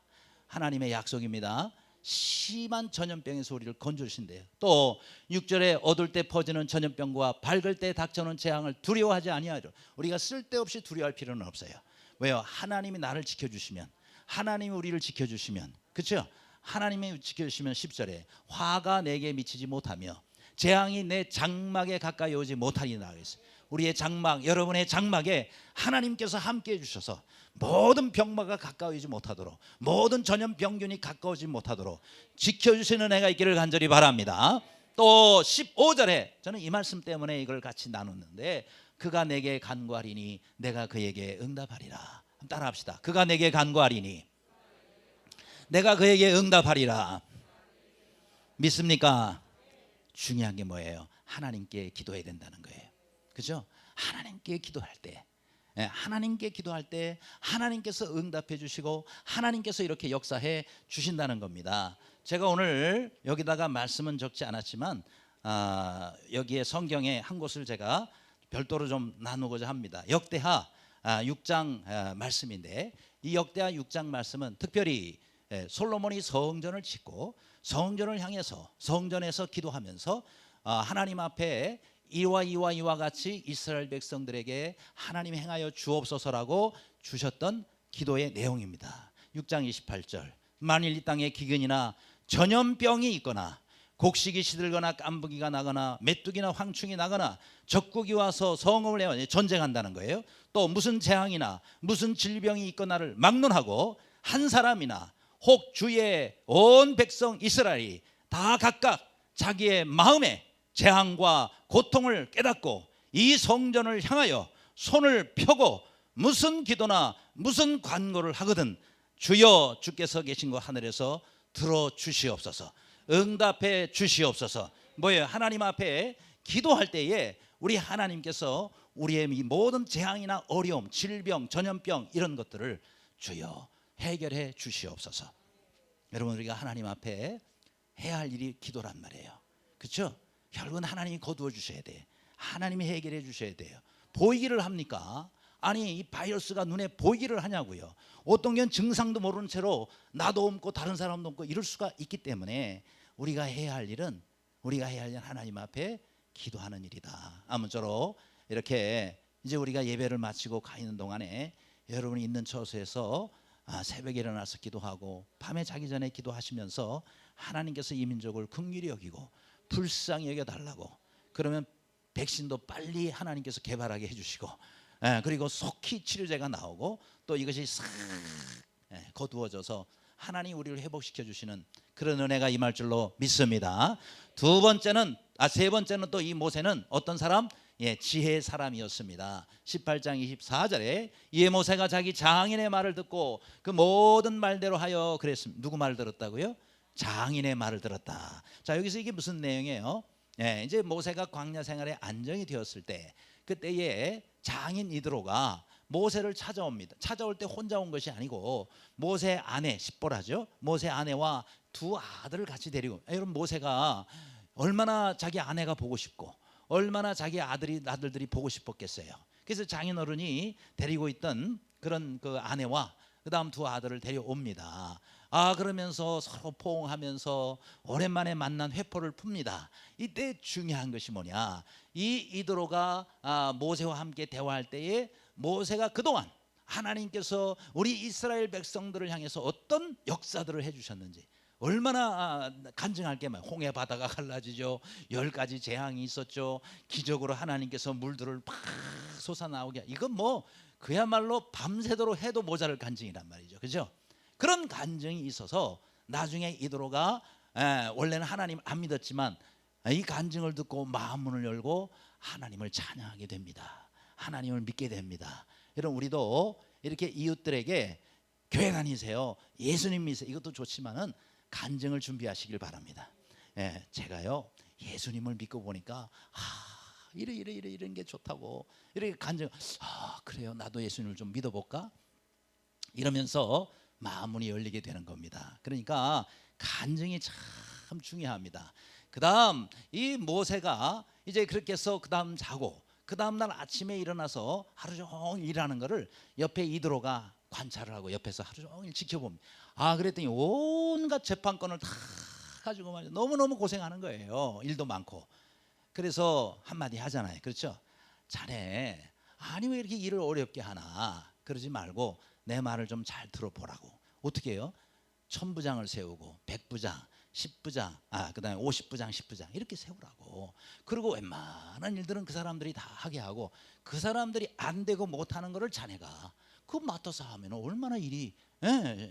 하나님의 약속입니다. 심한 전염병에서 우리를 건져주신대요. 또 6절에 얻을 때 퍼지는 전염병과 밝을 때 닥쳐오는 재앙을 두려워하지 아니하리라. 우리가 쓸데없이 두려워할 필요는 없어요. 왜요? 하나님이 나를 지켜주시면, 하나님이 우리를 지켜주시면, 그렇죠? 하나님이 지켜주시면 10절에 화가 내게 미치지 못하며 재앙이 내 장막에 가까이 오지 못하리라 그랬어요. 우리의 장막, 여러분의 장막에 하나님께서 함께해 주셔서 모든 병마가 가까이지 못하도록, 모든 전염병균이 가까워지지 못하도록 지켜주시는 은혜가 있기를 간절히 바랍니다. 또 15절에 저는 이 말씀 때문에 이걸 같이 나눴는데, 그가 내게 간구하리니 내가 그에게 응답하리라. 따라합시다. 그가 내게 간구하리니 내가 그에게 응답하리라. 믿습니까? 중요한 게 뭐예요? 하나님께 기도해야 된다는 거예요. 그죠? 하나님께 기도할 때, 하나님께 기도할 때 하나님께서 응답해 주시고 하나님께서 이렇게 역사해 주신다는 겁니다. 제가 오늘 여기다가 말씀은 적지 않았지만 여기에 성경에 한 곳을 제가 별도로 좀 나누고자 합니다. 역대하 6장 말씀인데, 이 역대하 6장 말씀은 특별히 솔로몬이 성전을 짓고 성전을 향해서 성전에서 기도하면서 하나님 앞에 이와 같이 이스라엘 백성들에게 하나님 행하여 주옵소서라고 주셨던 기도의 내용입니다. 6장 28절, 만일 이 땅에 기근이나 전염병이 있거나 곡식이 시들거나 깐부기가 나거나 메뚜기나 황충이 나거나 적국이 와서 성읍을 내어 전쟁한다는 거예요. 또 무슨 재앙이나 무슨 질병이 있거나를 막론하고 한 사람이나 혹 주의 온 백성 이스라엘이 다 각각 자기의 마음에 재앙과 고통을 깨닫고 이 성전을 향하여 손을 펴고 무슨 기도나 무슨 간구를 하거든 주여 주께서 계신 곳 하늘에서 들어주시옵소서, 응답해 주시옵소서. 뭐예요? 하나님 앞에 기도할 때에 우리 하나님께서 우리의 이 모든 재앙이나 어려움, 질병, 전염병 이런 것들을 주여 해결해 주시옵소서. 여러분, 우리가 하나님 앞에 해야 할 일이 기도란 말이에요. 그렇죠? 결국은 하나님이 거두어 주셔야 돼. 하나님이 해결해 주셔야 돼요. 보이기를 합니까? 아니, 이 바이러스가 눈에 보이기를 하냐고요. 어떤 경우는 증상도 모르는 채로 나도 없고 다른 사람도 없고 이럴 수가 있기 때문에 우리가 해야 할 일은 하나님 앞에 기도하는 일이다. 아무쪼록 이렇게 이제 우리가 예배를 마치고 가 있는 동안에 여러분이 있는 처소에서 새벽에 일어나서 기도하고 밤에 자기 전에 기도하시면서 하나님께서 이 민족을 긍휼히 여기고 불쌍히 여겨달라고, 그러면 백신도 빨리 하나님께서 개발하게 해주시고, 그리고 속히 치료제가 나오고 또 이것이 싹 거두어져서 하나님 우리를 회복시켜 주시는 그런 은혜가 임할 줄로 믿습니다. 세 번째는 또 이 모세는 어떤 사람? 지혜의 사람이었습니다. 18장 24절에 이에 모세가 자기 장인의 말을 듣고 그 모든 말대로 하여 그랬습니다. 누구 말을 들었다고요? 장인의 말을 들었다. 자, 여기서 이게 무슨 내용이에요? 이제 모세가 광야 생활에 안정이 되었을 때, 그때에 장인 이드로가 모세를 찾아옵니다. 찾아올 때 혼자 온 것이 아니고 모세 아내 십보라죠. 모세 아내와 두 아들을 같이 데리고, 여러분 모세가 얼마나 자기 아내가 보고 싶고 얼마나 자기 아들들이 보고 싶었겠어요. 그래서 장인어른이 데리고 있던 그런 그 아내와 그 다음 두 아들을 데려옵니다. 그러면서 서로 포옹하면서 오랜만에 만난 회포를 풉니다. 이때 중요한 것이 뭐냐, 이 이드로가 모세와 함께 대화할 때에 모세가 그동안 하나님께서 우리 이스라엘 백성들을 향해서 어떤 역사들을 해주셨는지, 얼마나 간증할 게 많아요. 홍해 바다가 갈라지죠. 10가지 재앙이 있었죠. 기적으로 하나님께서 물들을 팍 솟아나오게, 이건 뭐 그야말로 밤새도록 해도 모자랄 간증이란 말이죠. 그죠? 그런 간증이 있어서 나중에 이드로가 원래는 하나님 안 믿었지만 이 간증을 듣고 마음 문을 열고 하나님을 찬양하게 됩니다. 하나님을 믿게 됩니다. 여러분, 우리도 이렇게 이웃들에게 교회 다니세요, 예수님 믿으세요, 이것도 좋지만은 간증을 준비하시길 바랍니다. 제가요 예수님을 믿고 보니까 이런 게 좋다고 이렇게 간증, 그래요, 나도 예수님을 좀 믿어볼까, 이러면서 마음문이 열리게 되는 겁니다. 그러니까 간증이 참 중요합니다. 그 다음 이 모세가 이제 그렇게 해서 그 다음 자고 그 다음 날 아침에 일어나서 하루 종일 일하는 거를 옆에 이드로가 관찰을 하고 옆에서 하루 종일 지켜봅니다. 아, 그랬더니 온갖 재판권을 다 가지고 말이야 너무너무 고생하는 거예요. 일도 많고. 그래서 한마디 하잖아요. 그렇죠? 자네 아니 왜 이렇게 일을 어렵게 하나. 그러지 말고 내 말을 좀 잘 들어보라고. 어떻게 해요? 천부장을 세우고 백부장, 십부장, 그다음에 50부장, 10부장 이렇게 세우라고. 그리고 웬만한 일들은 그 사람들이 다 하게 하고 그 사람들이 안 되고 못하는 거를 자네가 그거 맡아서 하면 얼마나 일이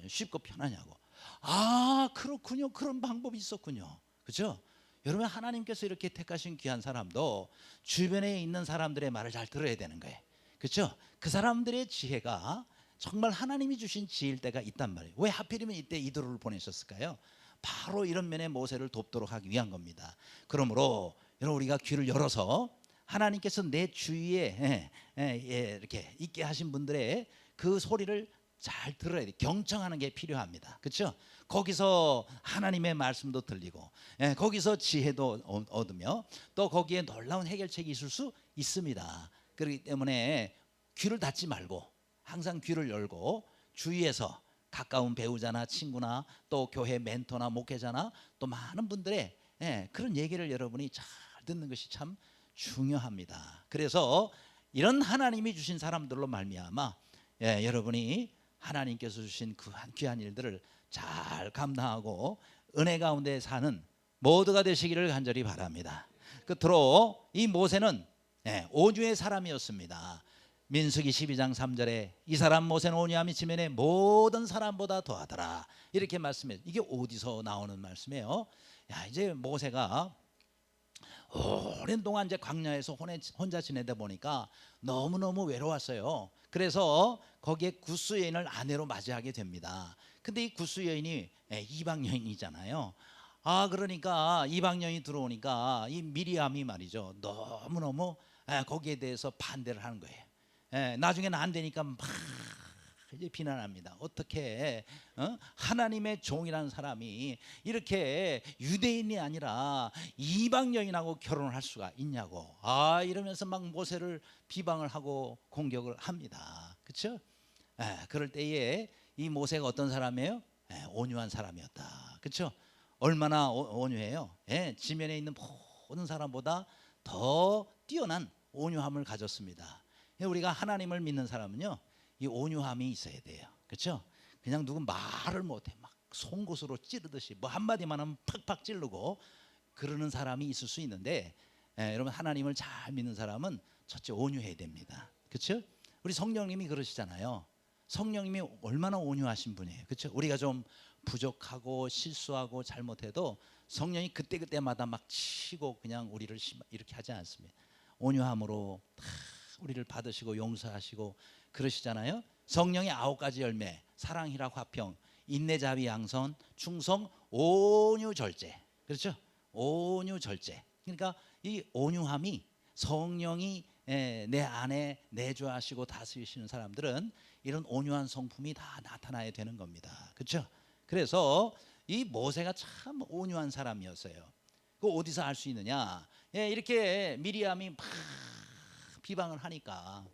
쉽고 편하냐고. 아, 그렇군요. 그런 방법이 있었군요. 그렇죠? 여러분, 하나님께서 이렇게 택하신 귀한 사람도 주변에 있는 사람들의 말을 잘 들어야 되는 거예요. 그렇죠? 그 사람들의 지혜가 정말 하나님이 주신 지혜일 때가 있단 말이에요. 왜 하필이면 이때 이도를 보내셨을까요? 바로 이런 면에 모세를 돕도록 하기 위한 겁니다. 그러므로 여러분, 우리가 귀를 열어서 하나님께서 내 주위에 이렇게 있게 하신 분들의 그 소리를 잘 들어야 돼. 경청하는 게 필요합니다. 그렇죠? 거기서 하나님의 말씀도 들리고 거기서 지혜도 얻으며 또 거기에 놀라운 해결책이 있을 수 있습니다. 그렇기 때문에 귀를 닫지 말고 항상 귀를 열고 주위에서 가까운 배우자나 친구나 또 교회 멘토나 목회자나 또 많은 분들의 그런 얘기를 여러분이 잘 듣는 것이 참 중요합니다. 그래서 이런 하나님이 주신 사람들로 말미암아 여러분이 하나님께서 주신 그 귀한 일들을 잘 감당하고 은혜 가운데 사는 모두가 되시기를 간절히 바랍니다. 끝으로 이 모세는 온유의 사람이었습니다. 민수기 12장 3절에 이 사람 모세는 온유함이 지면에 모든 사람보다 더하더라 이렇게 말씀해요. 이게 어디서 나오는 말씀이에요? 이제 모세가 오랜 동안 이제 광야에서 혼자 지내다 보니까 너무너무 외로웠어요. 그래서 거기에 구스 여인을 아내로 맞이하게 됩니다. 근데 이 구스 여인이 이방 여인이잖아요. 그러니까 이방 여인이 들어오니까 이 미리암이 말이죠, 너무너무 거기에 대해서 반대를 하는 거예요. 나중에는 안 되니까 막 이제 비난합니다. 어떻게 하나님의 종이라는 사람이 이렇게 유대인이 아니라 이방 여인하고 결혼을 할 수가 있냐고. 이러면서 막 모세를 비방을 하고 공격을 합니다. 그렇죠? 그럴 때에 이 모세가 어떤 사람이에요? 온유한 사람이었다. 그렇죠? 얼마나 온유해요? 지면에 있는 모든 사람보다 더 뛰어난 온유함을 가졌습니다. 우리가 하나님을 믿는 사람은요, 이 온유함이 있어야 돼요. 그렇죠? 그냥 누구 말을 못해 막 송곳으로 찌르듯이 뭐 한마디만 하면 팍팍 찌르고 그러는 사람이 있을 수 있는데 여러분, 하나님을 잘 믿는 사람은 첫째 온유해야 됩니다. 그렇죠? 우리 성령님이 그러시잖아요. 성령님이 얼마나 온유하신 분이에요. 그렇죠? 우리가 좀 부족하고 실수하고 잘못해도 성령이 그때그때마다 막 치고 그냥 우리를 이렇게 하지 않습니다. 온유함으로 다 우리를 받으시고 용서하시고 그러시잖아요. 성령의 9가지 열매, 사랑, 희락, 화평, 인내, 자비, 양선, 충성, 온유, 절제. 그렇죠? 온유, 절제. 그러니까 이 온유함이 성령이 내 안에 내주하시고 다스리시는 사람들은 이런 온유한 성품이 다 나타나야 되는 겁니다. 그렇죠? 그래서 이 모세가 참 온유한 사람이었어요. 그 어디서 알 수 있느냐? 이렇게 미리암이 막 비방을 하니까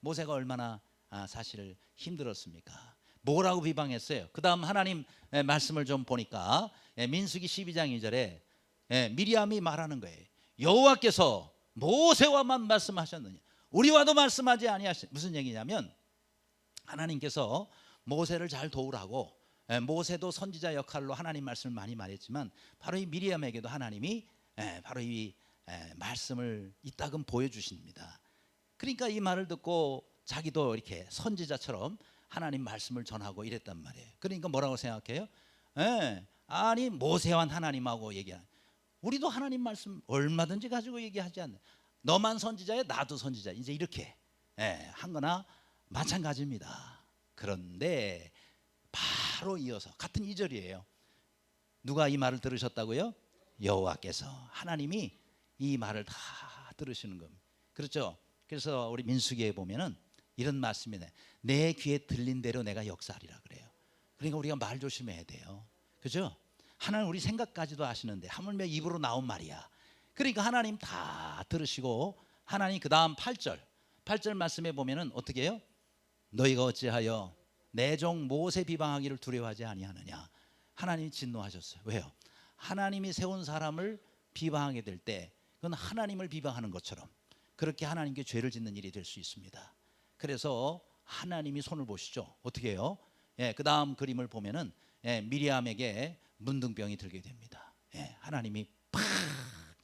모세가 얼마나 사실 힘들었습니까? 뭐라고 비방했어요? 그 다음 하나님 말씀을 좀 보니까 민수기 12장 2절에 미리암이 말하는 거예요. 여호와께서 모세와만 말씀하셨느냐, 우리와도 말씀하지 아니하시. 무슨 얘기냐면 하나님께서 모세를 잘 도우라고, 모세도 선지자 역할로 하나님 말씀을 많이 말했지만 바로 이 미리암에게도 하나님이 바로 이 말씀을 이따금 보여주십니다. 그러니까 이 말을 듣고 자기도 이렇게 선지자처럼 하나님 말씀을 전하고 이랬단 말이에요. 그러니까 뭐라고 생각해요? 아니 모세와 하나님하고 얘기하는, 우리도 하나님 말씀 얼마든지 가지고 얘기하지 않는, 너만 선지자야 나도 선지자, 이제 이렇게 한 거나 마찬가지입니다. 그런데 바로 이어서 같은 2절이에요. 누가 이 말을 들으셨다고요? 여호와께서, 하나님이 이 말을 다 들으시는 겁니다. 그렇죠? 그래서 우리 민수기에 보면은 이런 말씀이네. 내 귀에 들린 대로 내가 역사하리라 그래요. 그러니까 우리가 말 조심해야 돼요. 그죠? 하나님 우리 생각까지도 아시는데 하물며 입으로 나온 말이야. 그러니까 하나님 다 들으시고, 하나님 그 다음 8절 말씀에 보면은 어떻게 해요? 너희가 어찌하여 내 종 모세 비방하기를 두려워하지 아니하느냐. 하나님이 진노하셨어요. 왜요? 하나님이 세운 사람을 비방하게 될 때 그건 하나님을 비방하는 것처럼 그렇게 하나님께 죄를 짓는 일이 될 수 있습니다. 그래서 하나님이 손을 보시죠. 어떻게 해요? 그 다음 그림을 보면은 미리암에게 문둥병이 들게 됩니다. 하나님이 팍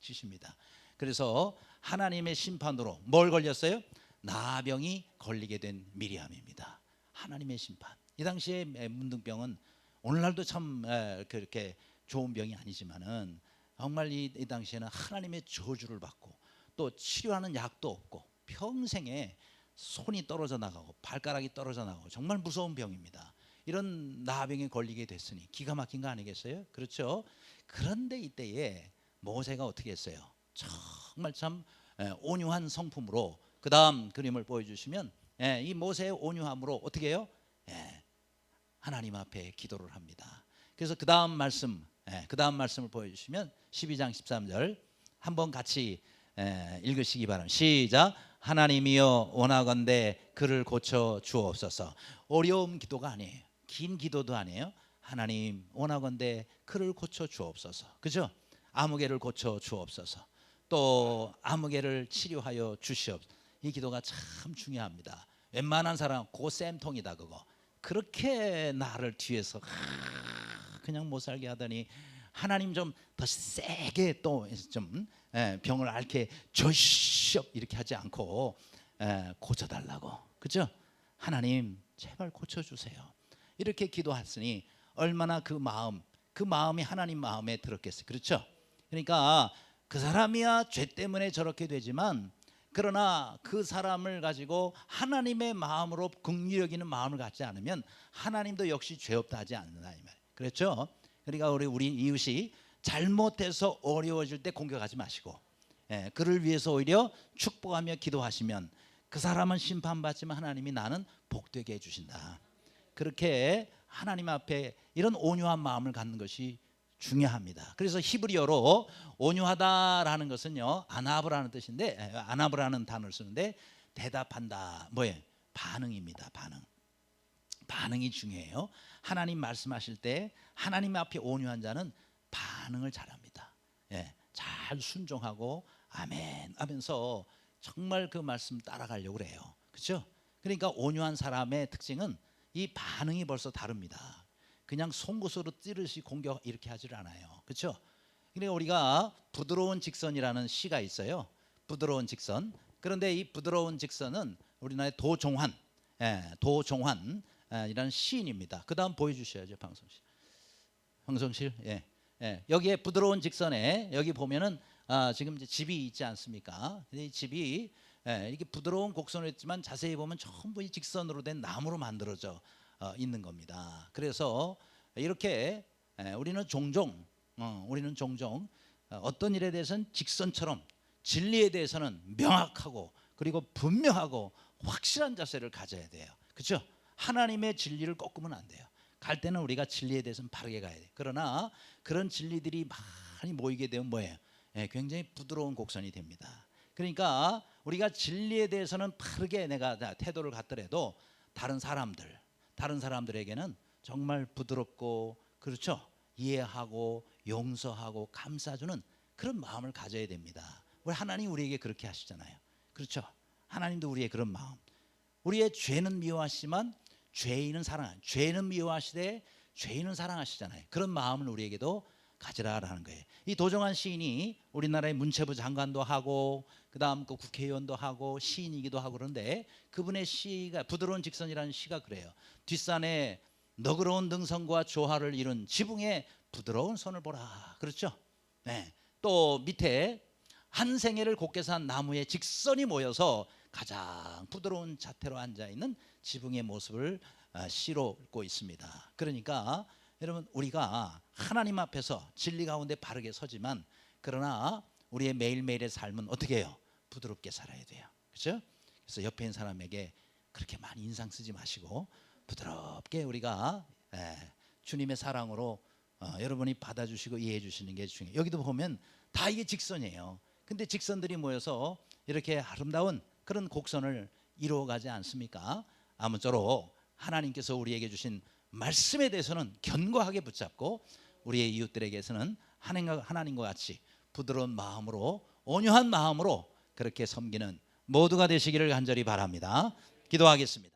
치십니다. 그래서 하나님의 심판으로 뭘 걸렸어요? 나병이 걸리게 된 미리암입니다. 하나님의 심판. 이 당시에 문둥병은 오늘날도 참 그렇게 좋은 병이 아니지만은 정말 이 당시에는 하나님의 저주를 받고 또 치료하는 약도 없고 평생에 손이 떨어져 나가고 발가락이 떨어져 나가고 정말 무서운 병입니다. 이런 나병에 걸리게 됐으니 기가 막힌 거 아니겠어요? 그렇죠? 그런데 이때에 모세가 어떻게 했어요? 정말 참 온유한 성품으로 그 다음 그림을 보여주시면 이 모세의 온유함으로 어떻게 해요? 하나님 앞에 기도를 합니다. 그래서 그 다음 말씀을 보여주시면 12장 13절 한번 같이 읽으시기 바랍니다. 시작. 하나님이여 원하건대 그를 고쳐 주옵소서. 어려운 기도가 아니에요. 긴 기도도 아니에요. 하나님 원하건대 그를 고쳐 주옵소서. 그죠? 아무개를 고쳐 주옵소서. 또 아무개를 치료하여 주시옵소서. 이 기도가 참 중요합니다. 웬만한 사람 그거 쌤통이다 그거. 그렇게 나를 뒤에서 그냥 못 살게 하더니 하나님 좀 더 세게 또 좀 병을 앓게 조시오 이렇게 하지 않고 고쳐달라고. 그죠? 하나님 제발 고쳐주세요. 이렇게 기도했으니 얼마나 그 마음이 하나님 마음에 들었겠어요. 그렇죠? 그러니까 그 사람이야 죄 때문에 저렇게 되지만 그러나 그 사람을 가지고 하나님의 마음으로 긍휼히 여기는 마음을 갖지 않으면 하나님도 역시 죄 없다 하지 않는다 이 말이에요. 그렇죠? 그러니까 우리 이웃이 잘못해서 어려워질 때 공격하지 마시고 그를 위해서 오히려 축복하며 기도하시면 그 사람은 심판받지만 하나님이 나는 복되게 해주신다. 그렇게 하나님 앞에 이런 온유한 마음을 갖는 것이 중요합니다. 그래서 히브리어로 온유하다라는 것은요 아나브라는 뜻인데 아나브라는 단어를 쓰는데 대답한다 뭐예요? 반응입니다. 반응이 중요해요. 하나님 말씀하실 때 하나님 앞에 온유한 자는 반응을 잘합니다. 잘 순종하고 아멘 하면서 정말 그 말씀 따라가려고 그래요. 그렇죠? 그러니까 온유한 사람의 특징은 이 반응이 벌써 다릅니다. 그냥 송곳으로 찌르시 공격 이렇게 하질 않아요. 그렇죠? 그러니까 우리가 부드러운 직선이라는 시가 있어요. 부드러운 직선. 그런데 이 부드러운 직선은 우리나라의 도종환이라는 시인입니다. 그 다음 보여주셔야죠, 방송실. 여기에 부드러운 직선에 여기 보면은 지금 이제 집이 있지 않습니까? 이 집이 이게 부드러운 곡선으로 했지만 자세히 보면 전부 이 직선으로 된 나무로 만들어져 있는 겁니다. 그래서 이렇게 우리는 종종 어떤 일에 대해서는 직선처럼 진리에 대해서는 명확하고 그리고 분명하고 확실한 자세를 가져야 돼요. 그렇죠? 하나님의 진리를 꺾으면 안 돼요. 갈 때는 우리가 진리에 대해서는 바르게 가야 돼요. 그러나 그런 진리들이 많이 모이게 되면 뭐예요? 굉장히 부드러운 곡선이 됩니다. 그러니까 우리가 진리에 대해서는 바르게 내가 태도를 갖더라도 다른 사람들에게는 정말 부드럽고 그렇죠? 이해하고 용서하고 감싸주는 그런 마음을 가져야 됩니다. 우리 하나님 우리에게 그렇게 하시잖아요. 그렇죠? 하나님도 우리의 그런 마음. 우리의 죄는 미워하시지만 죄는 미워하시되 죄인은 사랑하시잖아요. 그런 마음을 우리에게도 가지라라는 거예요. 이 도정환 시인이 우리나라의 문체부 장관도 하고 그다음 그 국회의원도 하고 시인이기도 하고 그런데 그분의 시가 부드러운 직선이라는 시가 그래요. 뒷산에 너그러운 등성과 조화를 이룬 지붕에 부드러운 손을 보라. 그렇죠? 또 밑에 한 생애를 곱게 산 나무의 직선이 모여서 가장 부드러운 자태로 앉아 있는 지붕의 모습을 시로 읽고 있습니다. 그러니까 여러분 우리가 하나님 앞에서 진리 가운데 바르게 서지만 그러나 우리의 매일매일의 삶은 어떻게 해요? 부드럽게 살아야 돼요. 그렇죠? 그래서 옆에 있는 사람에게 그렇게 많이 인상 쓰지 마시고 부드럽게 우리가 주님의 사랑으로 여러분이 받아주시고 이해해 주시는 게 중요해요. 여기도 보면 다 이게 직선이에요. 근데 직선들이 모여서 이렇게 아름다운 그런 곡선을 이루어가지 않습니까? 아무쪼록 하나님께서 우리에게 주신 말씀에 대해서는 견고하게 붙잡고 우리의 이웃들에게서는 하나님과 같이 부드러운 마음으로 온유한 마음으로 그렇게 섬기는 모두가 되시기를 간절히 바랍니다. 기도하겠습니다.